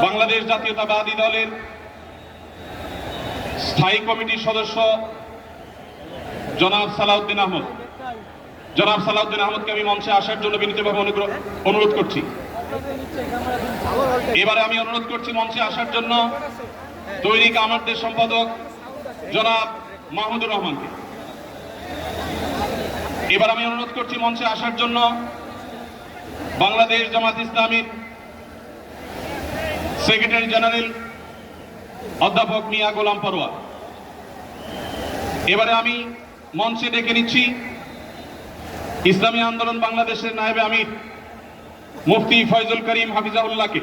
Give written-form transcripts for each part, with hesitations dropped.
বাংলাদেশ জাতীয়তাবাদী দলের স্থায়ী কমিটির সদস্য জনাব সালাউদ্দিন আহমদকে আমি মঞ্চে আসার জন্য বিনীতভাবে অনুরোধ করছি। এবারে আমি অনুরোধ করছি মঞ্চে আসার জন্য দৈনিক আমাদের সম্পাদক জনাব মাহমুদুর রহমানকে। এবার আমি অনুরোধ করছি মঞ্চে আসার জন্য বাংলাদেশ জামাত ইসলামীর সেক্রেটারি জেনারেল অধ্যাপক মিয়া গোলাম পরোয়ার। এবারে আমি মঞ্চে ডেকে নিচ্ছি ইসলামী আন্দোলন বাংলাদেশের নায়েবে আমির মুফতি ফয়জুল করিম হাফিজাহুল্লাহকে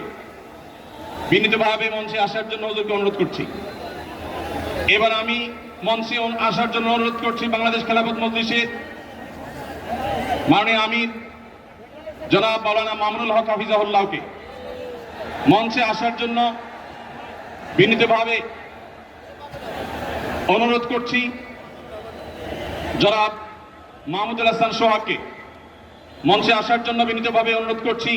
বিনীতভাবে মঞ্চে আসার জন্য হুজুরকে অনুরোধ করছি। এবার আমি মঞ্চে আসার জন্য অনুরোধ করছি বাংলাদেশ খেলাফত মজলিসের মাননীয় আমির জনাব মাওলানা মামুনুল হক হাফিজাহুল্লাহকে মঞ্চে আসার জন্য বিনীতভাবে অনুরোধ করছি। জনাব মাহমুদুল হাসান সোহাগকে মঞ্চে আসার জন্য বিনীতভাবে অনুরোধ করছি।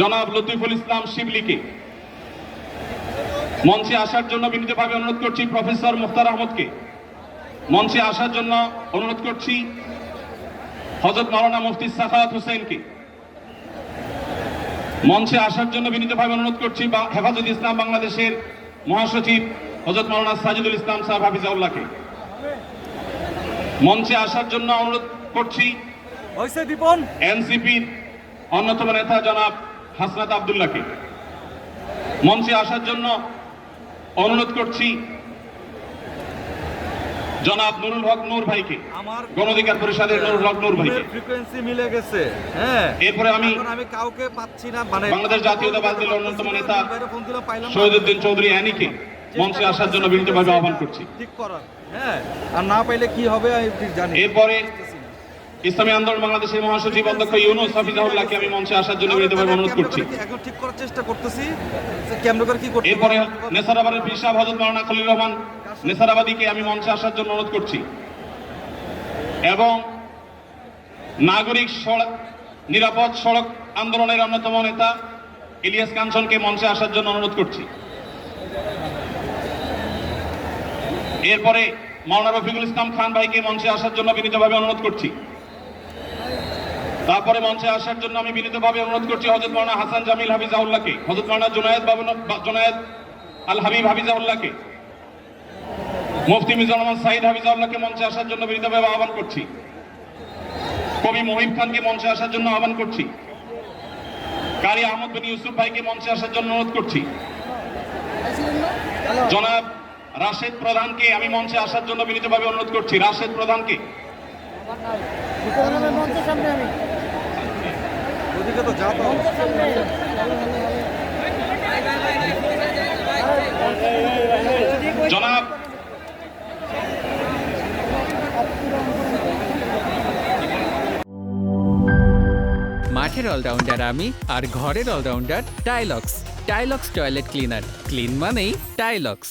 জনাব লতিফুল ইসলাম শিবলিকে মঞ্চে আসার জন্য বিনীতভাবে অনুরোধ করছি। প্রফেসর মুখতার আহমদকে মঞ্চে আসার জন্য অনুরোধ করছি। হযরত মাওলানা মুফতি সাখাওয়াত হোসেনকে মঞ্চে আসার জন্য বিনীতভাবে অনুরোধ করছি। হেফাজত ইসলাম বাংলাদেশের মহাসচিব হযরত মাওলানা সাজিদুল ইসলাম সাহেব হাফিজাহুল্লাহকে মঞ্চে আসার জন্য অনুরোধ করছি। এনসিপির অন্যতম নেতা জনাব হাসনাত আব্দুল্লাহকে মঞ্চে আসার জন্য অনুরোধ করছি। জনাব নুরুল হক নূর ভাইকে, গণ অধিকার পরিষদের নুরুল হক নূর ভাইকে। ফ্রিকোয়েন্সি মিলে গেছে। হ্যাঁ, এরপরে আমি কাউকে পাচ্ছি না। মানে বাংলাদেশ জাতীয়তাবাদী দলের অন্যতম নেতা শহীদউদ্দিন চৌধুরী অ্যানিকে মঞ্চে আসার জন্য বিনীতভাবে আহ্বান করছি। ঠিক করার, হ্যাঁ, আর না পাইলে কি হবে আমি জানি। এরপরে ইসলামী আন্দোলন বাংলাদেশের মহাসচিব অধ্যক্ষ ইউনুস হাফিজাহুল্লাহকে আমি মঞ্চে আসার জন্য বিনীতভাবে অনুরোধ করছি। এখন ঠিক করার চেষ্টা করতেছি কেমন করে কি করতে। এরপরে নেসারাবাদের পীর সাহেব হযরত মাওলানা খলিল রহমান নেসারাবাদীকে আমি মঞ্চে আসার জন্য অনুরোধ করছি এবং নাগরিক নিরাপদ সড়ক আন্দোলনের অন্যতম নেতা ইলিয়াস কাঞ্চনকে মঞ্চে আসার জন্য অনুরোধ করছি। এরপরে মাওলানা রফিকুল ইসলাম খান ভাইকে মঞ্চে আসার জন্য বিনীতভাবে অনুরোধ করছি। তারপরে মঞ্চে আসার জন্য আমি বিনীতভাবে অনুরোধ করছি হযরত মাওলানা হাসান জামিল হাফিজাহুল্লাহকে, হযরত মাওলানা জুনায়েদ আল হাবিব হাফিজাহুল্লাহকে, মুফতি মিজানুর রহমান সাঈদ হাফিজাহুল্লাহকে মঞ্চে আসার জন্য বিনীতভাবে আহ্বান করছি। কবি মহিব খানকে মঞ্চে আসার জন্য আহ্বান করছি। কারি আহমদ বিন ইউসুফ ভাইকে মঞ্চে আসার জন্য অনুরোধ করছি। জনাব রাশেদ প্রধানকে আমি মঞ্চে আসার জন্য বিনীতভাবে অনুরোধ করছি। রাশেদ প্রধানকে জনাব মাঠের অলরাউন্ডার আমি আর ঘরের allrounder Tylox. Tylox toilet cleaner, clean মানেই টাইলক্স।